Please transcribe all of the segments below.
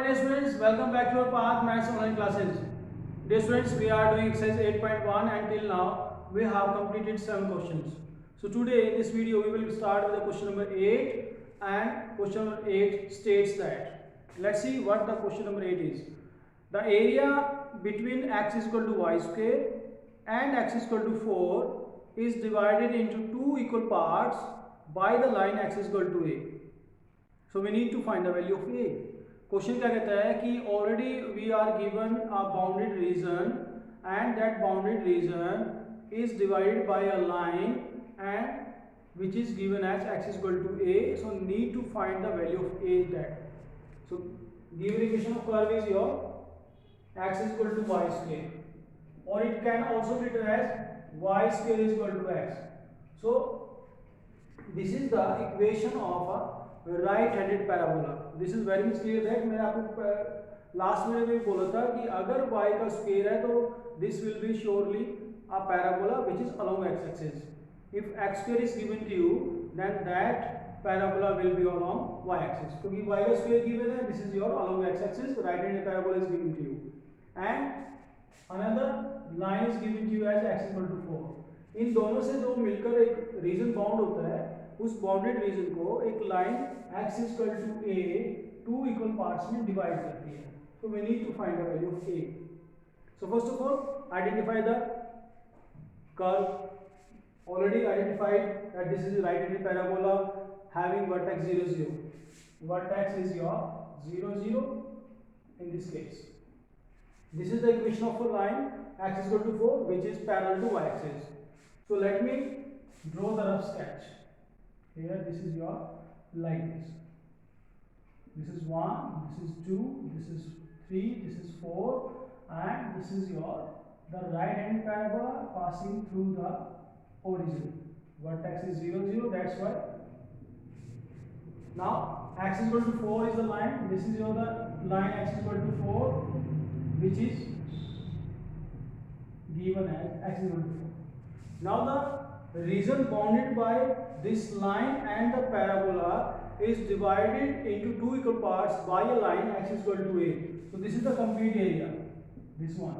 dear students, welcome back to our Path Maths online classes. Dear students, we are doing exercise 8.1 and till now we have completed 7 questions. So today in this video we will start with the question number 8, and question number 8 states that, let's see what the question number 8 is. The area between x is equal to y square and x is equal to 4 is divided into two equal parts by the line x is equal to a. So we need to find the value of a. Question क्या कहता है कि already we are given a bounded region and that bounded region is divided by a line and which is given as x is equal to a. So need to find the value of a that. So given equation of curve is your x is equal to y square, or it can also be written as y square is equal to x. So this is the equation of a right handed parabola. This is very much clear that मैंने आपको last में भी बोला था कि अगर y का square है तो this will be surely a parabola which is along x axis. If x square is given to you then that parabola will be along y axis. क्योंकि y का स्क्वायर गिवन है, this is your along x axis, right handed parabola is given to you and another line is given to you as x equal to 4. इन दोनों से जो मिलकर एक reason bound होता है, उस बाउंडेड रीजन को एक line x is equal to a two equal parts में डिवाइड करती है. So we need to find the value of a. So first of all, identify the curve. Already identified that this is a right-handed parabola having vertex 0 0. Vertex is your 0 0 in this case. This is the equation of a line x is equal to 4 which is parallel to y axis. So let me draw the rough sketch. Here this is your like this. This is 1, this is 2, this is 3, this is 4, and this is your the right hand parabola passing through the origin. Vertex is 0 0, that's why. Now x is equal to 4 is the line. This is your the line x is equal to 4 which is given as x is equal to 4. Now the region bounded by this line and the parabola is divided into two equal parts by a line x is equal to a. So this is the complete area, this one,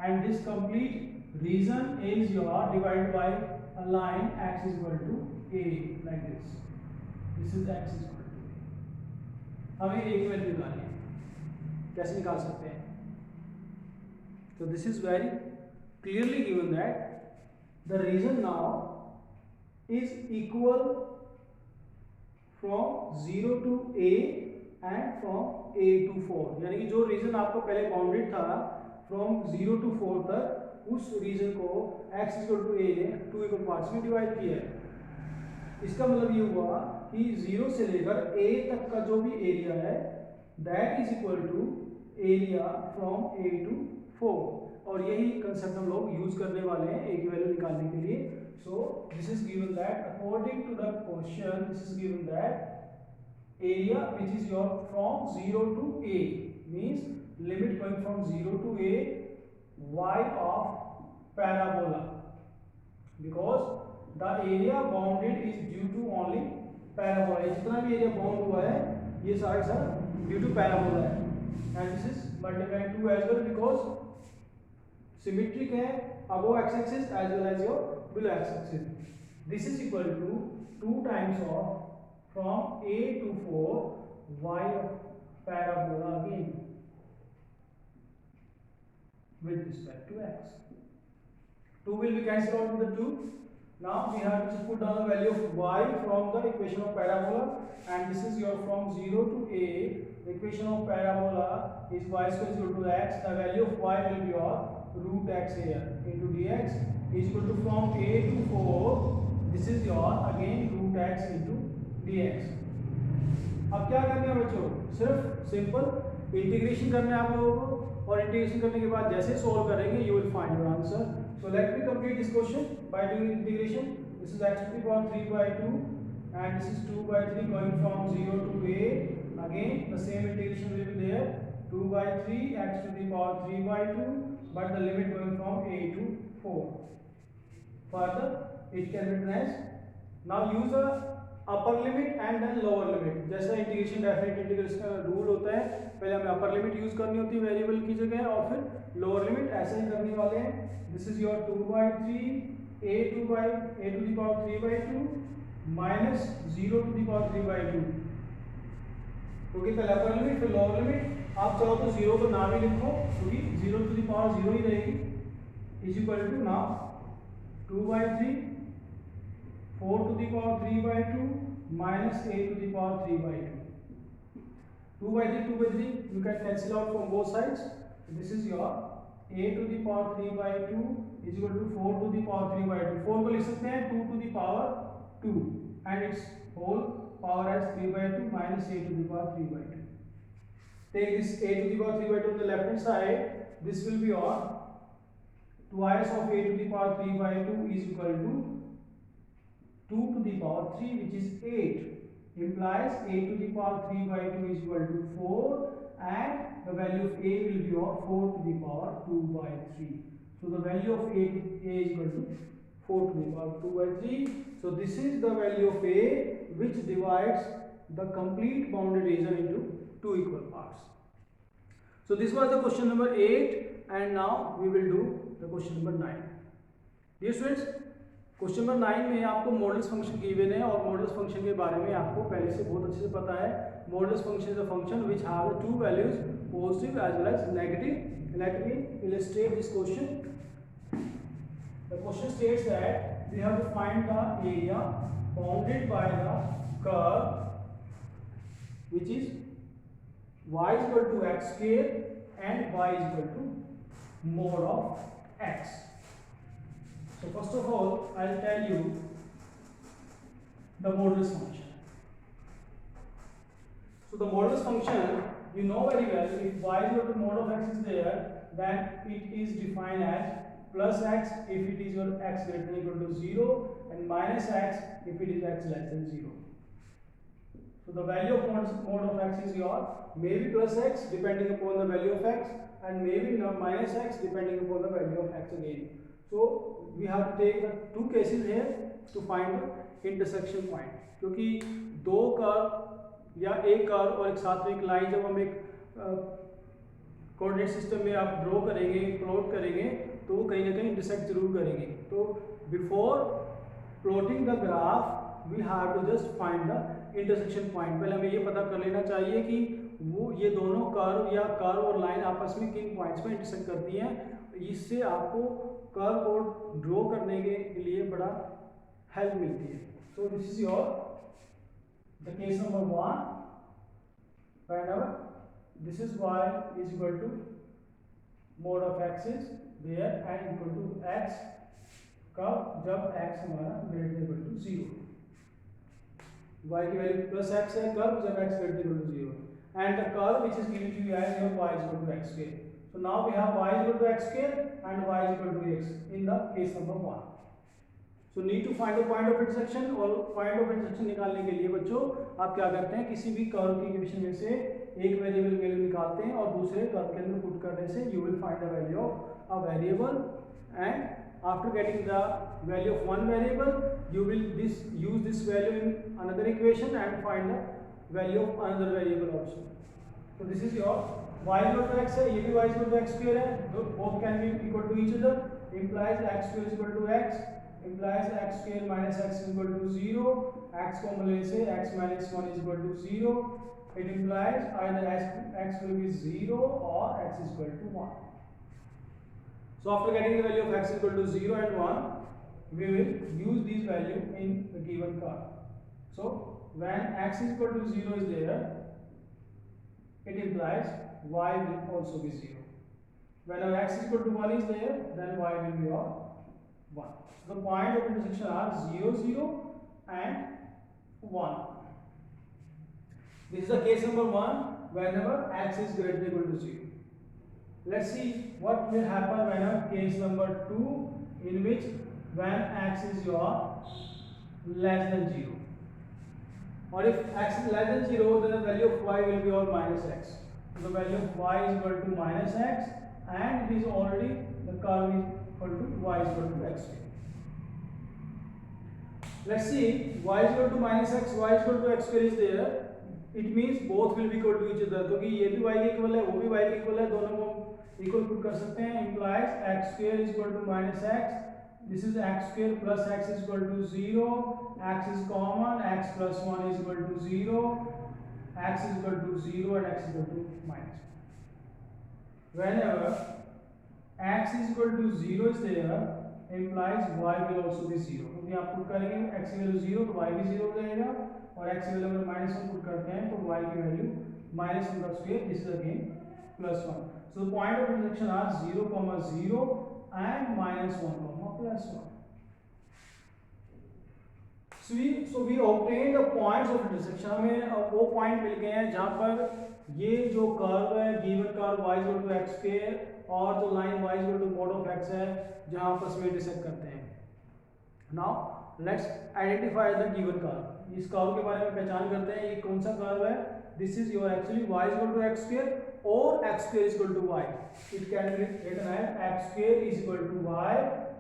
and this complete region is your divided by a line x is equal to a like this. This is x is equal to a. हमें a की value निकालनी है. कैसे निकाल सकते हैं? So this is very clearly given that the region now is equal from 0 to a and from a to 4. यानी कि जो रीजन आपको पहले बाउंडेड था from 0 to 4 तक, उस रीजन को x इक्वल टू a ने टू इक्वल पार्ट्स में डिवाइड किया है. इसका मतलब ये हुआ कि 0 से लेकर a तक का जो भी एरिया है that is equal to area from a to 4. और यही कंसेप्ट हम लोग यूज करने वाले हैं a की वैल्यू निकालने के लिए. So this is given that according to the question, this is given that area which is your from 0 to a means limit going from 0 to a y of parabola, because the area bounded is due to only parabola. जितना भी area bound हुआ है ये सारा सारा due to parabola है, and this is multiplied 2 as well because symmetric है above x axis as well as your below x axis. This is equal to 2 times of from a to 4 y of parabola again with respect to x. 2 will be cancelled out with the 2. Now we have to put down the value of y from the equation of parabola, and this is your from 0 to a. The equation of parabola is y square is equal to x. The value of y will be your root x here into dx is equal to from a to 4. This is your again root x into dx. अब क्या करना है बच्चों? सिर्फ simple integration करना है आप लोगों को, और इंटीग्रेशन करने के बाद जैसे सोल्व करेंगे you will find your answer. So let me complete this question by doing integration. This is x to the power 3 by 2 and this is 2 by 3 going from 0 to a. Again the same integration will be there, 2 by 3 x to the power 3 by 2, but the limit going from a to 4. Further it can be written as, now use a upper limit and then lower limit. जैसा integration definite integration का rule होता है, पहले हम upper limit use करनी होती है variable की जगह और फिर लोअर लिमिट ऐसे ही करने वाले हैं। This is your 2/3 a to the power 3/2 minus 0 to the power 3/2, क्योंकि पहले अपर लिमिट फिर लोअर लिमिट। आप चाहो तो 0 को ना भी लिखो क्योंकि 0 to the power 0 ही रहेगी, is equal to now 2/3 4 to the power 3/2 minus a to the power 3/2. 2/3 you can cancel out from both sides. This is your a to the power 3/2 is equal to 4 to the power 3/2. 4 को लिख सकते हैं 2 to the power 2 and its whole power as 3/2 minus a to the power 3/2. Take this a to the power 3/2 on the left hand side. This will be your twice of a to the power 3/2 is equal to 2 to the power 3, which is 8, implies a to the power 3/2 is equal to 4 and the value of a will be your 4 to the power 2/3. So the value of a is equal to 4 to the power 2/3. So this is the value of a which divides the complete bounded region into two equal parts. So this was the question number 8 and now we will do the question number 9. Dear students, question number 9 में आपको models function given है और models function के बारे में आपको पहले से बहुत अच्छे से पता है। Modulus function is a function which have two values positive as well as negative. Let me illustrate this question. The question states that we have to find the area bounded by the curve which is y is equal to x square and y is equal to mod of x. So first of all, I'll tell you the modulus function. So the modulus function, you know very well, if y is equal to mod of x is there, then it is defined as plus x if it is your x greater than or equal to 0 and minus x if it is x less than 0. So the value of mod of x is your maybe plus x depending upon the value of x and maybe minus x depending upon the value of x again. So we have to take the two cases here to find the intersection point, क्योंकि दो curve या एक curve और एक साथ में एक line जब हम एक कोऑर्डिनेट सिस्टम में आप ड्रॉ करेंगे प्लॉट करेंगे तो वो कहीं ना कहीं इंटरसेक्ट जरूर करेंगे। तो before plotting the graph we have to just find the intersection point. पहले हमें ये पता कर लेना चाहिए कि वो ये दोनों कर्व या कर्व और लाइन आपस में किन पॉइंट्स पर इंटरसेक्ट करती हैं। इससे आपको कर्व को ड्रॉ करने के लिए बड़ा हेल्प मिलती है। So this is your the case number 1 whenever this is y is equal to mod of x is there and equal to x कब जब x हमारा greater than equal to 0, y की वैल्यू प्लस x है कब जब x greater than equal to 0 and the curve which is given to you as your y is equal to x square. So now we have y is equal to x square and y is equal to x in the case number 1. So need to find the point of intersection और point of intersection निकालने के लिए बच्चों आप क्या करते हैं, किसी भी कर्व की इक्वेशन में से एक वेरिएबल वैल्यू निकालते हैं और दूसरे कर्व के अंदर पुट करने से you will find the value of a variable and after getting the value of one variable you will use this value in another equation and find the value of another variable also. So this is your y equal to x है, ये भी y equal to x square है, both can be equal to each other, implies x square is equal to x, implies x square minus x is equal to 0, x common लेने से x minus 1 is equal to 0, it implies either x will be 0 or x is equal to 1. So after getting the value of x is equal to 0 and 1, we will use these value in the given curve. So when x is equal to 0 is there, it implies y will also be 0. Whenever x is equal to 1 is there, then y will be 1. The point of intersection are 0, 0 and 1. This is the case number 1 whenever x is greater than or equal to 0. Let's see what will happen whenever case number 2 in which when x is your less than 0. Or if x is less than 0, then the value of y will be your minus x. So the value of y is equal to minus x and it is already the curve is equal to y is equal to x. Let's see y is equal to minus x, y is equal to x square is there. It means both will be equal to each other, क्योंकि ये भी y के equal है, वो भी y के equal है, दोनों को इक्वल पुट कर सकते हैं। Implies x square is equal to minus x, this is x square plus x is equal to 0, x is common, x plus 1 is equal to 0, x is equal to 0 and x is equal to minus 1. Whenever x is equal to 0 is there, implies y will also be 0, क्योंकि आप put करेंगे x की value 0 तो y भी 0 हो जाएगा, और x की वैल्यू अगर -1 पुट करते हैं तो y की वैल्यू -1 का square, this is again +1. So the point of intersection are 0, 0 and -1, +1. So we obtained the points of intersection. हमें वो पॉइंट मिल गए हैं जहाँ पर ये जो कर्व है, given curve y equal to x square, और जो line y equal to mod of x है, जहाँ आपस में इंटरसेक्ट करते हैं. Now let's identify the given curve. इस कर्व के बारे में पहचान करते हैं, ये कौन सा कर्व है. This is your actually y equal to x square और x square is equal to y. It can be written as x square is equal to y,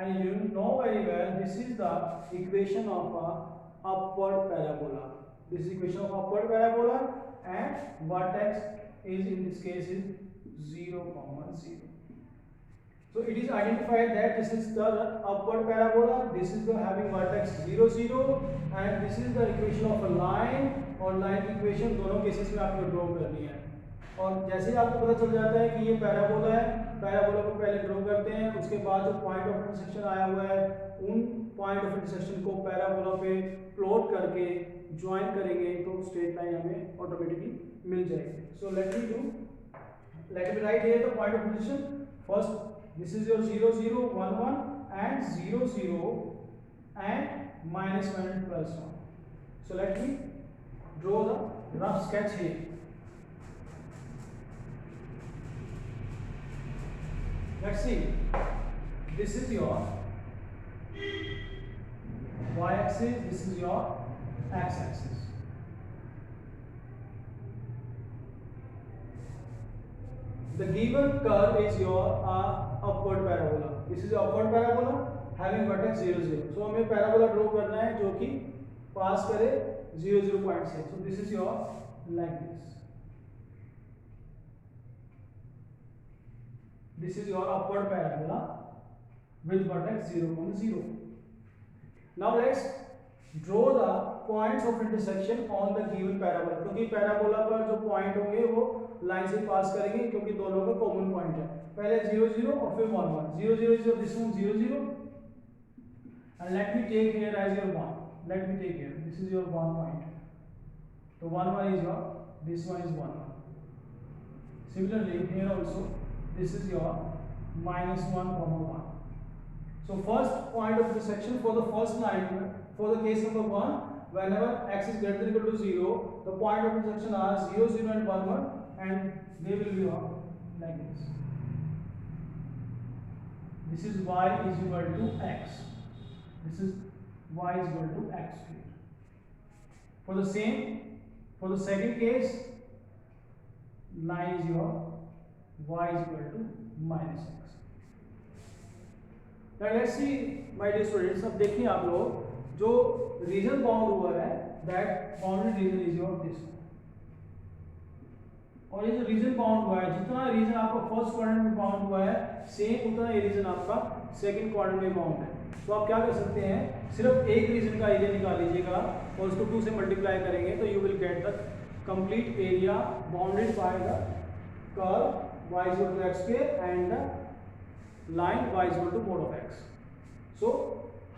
and you know very well this is the equation of a upward parabola. This is equation of upward parabola, and vertex is in this case is 0, 0. So it is identified that this is the upward parabola, this is the having vertex 0, 0, and this is the equation of a line, और line की equation दोनों cases में आपको draw करनी है. और जैसे ही आपको पता चल जाता है कि ये पैराबोला है, पैराबोला को पहले ड्रॉ करते हैं, उसके बाद जो पॉइंट ऑफ इंटरसेक्शन आया हुआ है उन पॉइंट ऑफ इंटरसेक्शन को पैराबोला पे प्लॉट करके ज्वाइन करेंगे तो स्ट्रेट लाइन हमें ऑटोमेटिकली मिल जाएगी. So let me right here the point of intersection. First this is your 0, 0, 1, 1 and 0, 0 and -1 and +1. So let me draw the rough sketch here. Let's see, this is your y-axis, this is your x-axis. The given curve is your upward parabola. This is upward parabola having vertex 0, 0. So हमें parabola draw करना है जो कि पास करे 0, 0 point से. So this is your like this. This is your upward parabola with vertex 0, 0. Now let's draw the points of intersection on the given parabola. क्योंकि parabola पर जो पॉइंट होंगे वो लाइन से पास करेंगे, क्योंकि दोनों का कॉमन पॉइंट है. पहले 0, 0 और फिर 1, 1. 0, 0 is your this one 0, 0, and let me take here as your 1. Let me take here. This is your 1 point. So 1, 1 is your, this one is 1, 1. Similarly here also. This is your -1, 1. So first point of intersection for the first line, for the case number 1, whenever x is greater than equal to 0, the point of intersection are 0, 0 and 1, 1, and they will be like this. This is y is equal to x. This is y is equal to x square. For the same, for the second case, line is your y is equal to -x. Now let's see my dear students. अब देखिए आप लोग जो reason bound हुआ है, that bounded region is your this one. और ये जो रीजन बाउंड हुआ है, जितना रीजन आपका फर्स्ट क्वाड्रेंट में बाउंड हुआ है, सेम उतना ये रीजन आपका सेकंड क्वाड्रेंट में बाउंड है. तो आप क्या कर सकते हैं, सिर्फ एक रीजन का एरिया निकाल लीजिएगा और उसको 2 से मल्टीप्लाई करेंगे तो you will get the complete area bounded by the curve y is equal to x square and the line y is equal to mod of x. So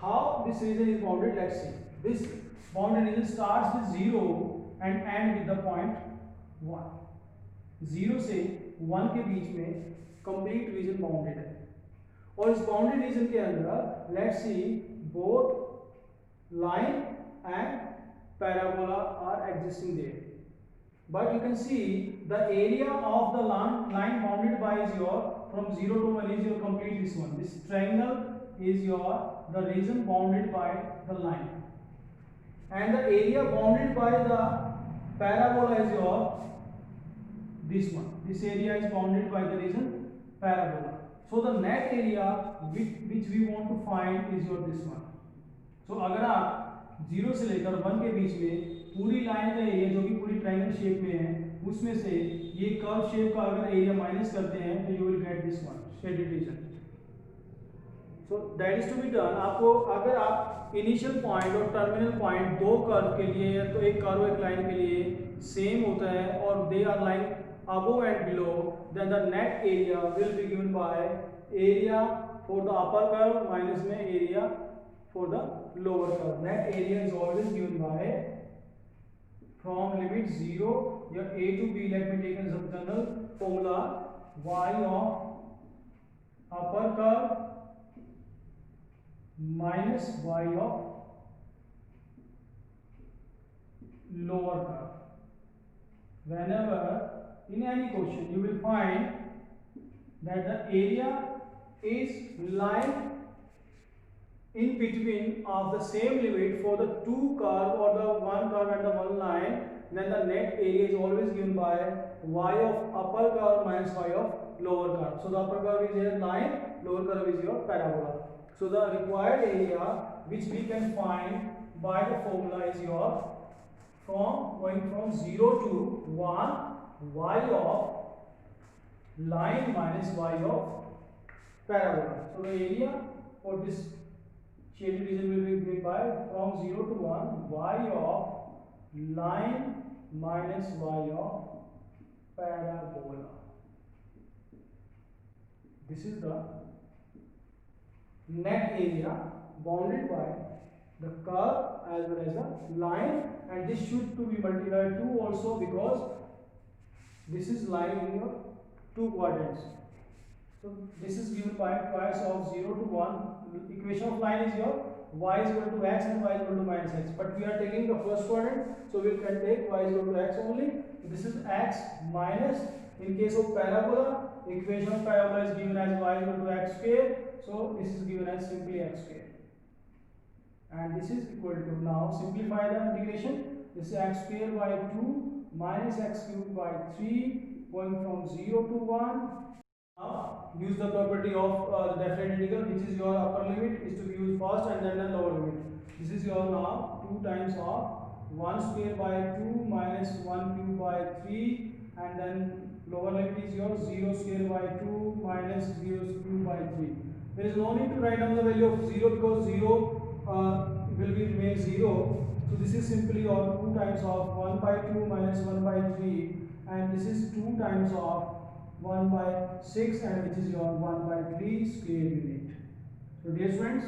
how this region is bounded, let's see. This bounded region starts with 0 and end with the point 1. 0 से 1 के बीच में complete region bounded है, और इस bounded region के अंदर let's see both line and parabola are existing there. But you can see the area of the line bounded by is your from 0 to 1 is your complete this one. This triangle is your the region bounded by the line, and the area bounded by the parabola is your this one. This area is bounded by the region parabola. So the net area which we want to find is your this one. So अगर आप 0 से लेकर 1 के बीच में पूरी line का area जो कि पूरी ट्रायंगल शेप में है उसमें से ये कर्व शेप का अगर एरिया माइनस करते हैं तो you will get this one shaded region. So that is to be done. आपको अगर आप इनिशियल पॉइंट और टर्मिनल पॉइंट दो कर्व के लिए या तो एक कर्व एक लाइन के लिए सेम होता है और they are line above and below, then the net area will be given by area for the upper curve minus में area for the lower curve. Net area is always given by from limit 0 your a to b. Let me take as a general formula y of upper curve minus y of lower curve. Whenever in any question you will find that the area is lying in between of the same limit for the two curve or the one curve and the one line, then the net area is always given by y of upper curve minus y of lower curve. So the upper curve is your line, lower curve is your parabola. So the required area which we can find by the formula is your going from 0 to 1 y of line minus y of parabola. So the area for this shaded region will be given by from 0 to 1 y of line minus y of parabola. This is the net area bounded by the curve as well as the line, and this should to be multiplied 2 also because this is lying in your two quadrants. So this is given by twice of 0 to 1. Equation of line is your y is equal to x and y is equal to minus x, but we are taking the first quadrant, so we can take y is equal to x only. So this is x minus, in case of parabola, equation of parabola is given as y is equal to x square, so this is given as simply x square, and this is equal to, now simplify the integration, this is x square by 2 minus x cube by 3 going from 0 to 1. Now use the property of the definite integral, which is your upper limit is to be used first and then the lower limit. This is your now 2 times of 1 square by 2 minus 1 cube by 3, and then lower limit is your 0 square by 2 minus 0 cube by 3. There is no need to write down the value of 0 because 0 will be remain 0. So this is simply your 2 times of 1 by 2 minus 1 by 3, and this is 2 times of 1 by 6, and which is your 1 by 3 square unit. So dear students,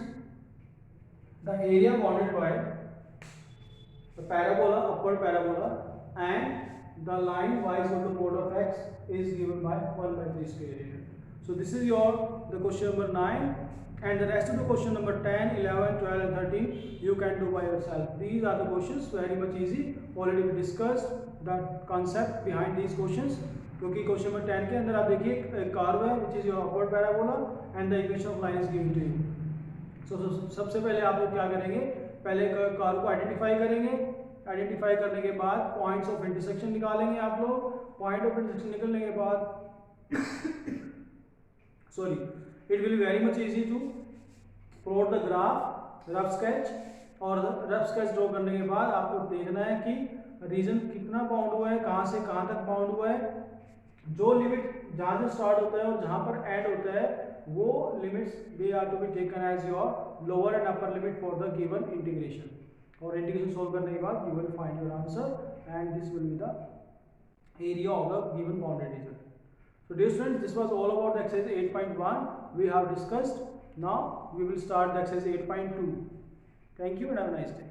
the area bounded by the parabola, upper parabola, and the line y is equal to mod of x is given by 1 by 3 square unit. So this is your the question number 9, and the rest of the question number 10, 11, 12 and 13 you can do by yourself. These are the questions, very much easy. Already we discussed the concept behind these questions. क्योंकि question number 10 के अंदर आप देखिए एक curve है which is your upward parabola and the equation of line is given to you. So सबसे पहले आप लोग क्या करेंगे, पहले कर्व को आइडेंटिफाई करेंगे, आइडेंटिफाई करने के बाद पॉइंट्स ऑफ इंटरसेक्शन निकालेंगे आप लोग, पॉइंट ऑफ इंटरसेक्शन निकलने के बाद sorry it will be very much easy to plot the graph, rough sketch, और रफ स्केच ड्रॉ करने के बाद आपको देखना है कि रीजन कितना बाउंड हुआ है, कहाँ से कहाँ तक बाउंड हुआ है, जो लिमिट जहाँ से स्टार्ट होता है और जहाँ पर एंड होता है वो limits they are to be taken as your lower and upper limit for the given integration, और इंटीग्रेशन सॉल्व करने के बाद you will find your answer and this will be the area of the given bounded region. So dear students, this was all about the exercise 8.1 we have discussed. Now we will start the exercise 8.2. Thank you and have a nice day.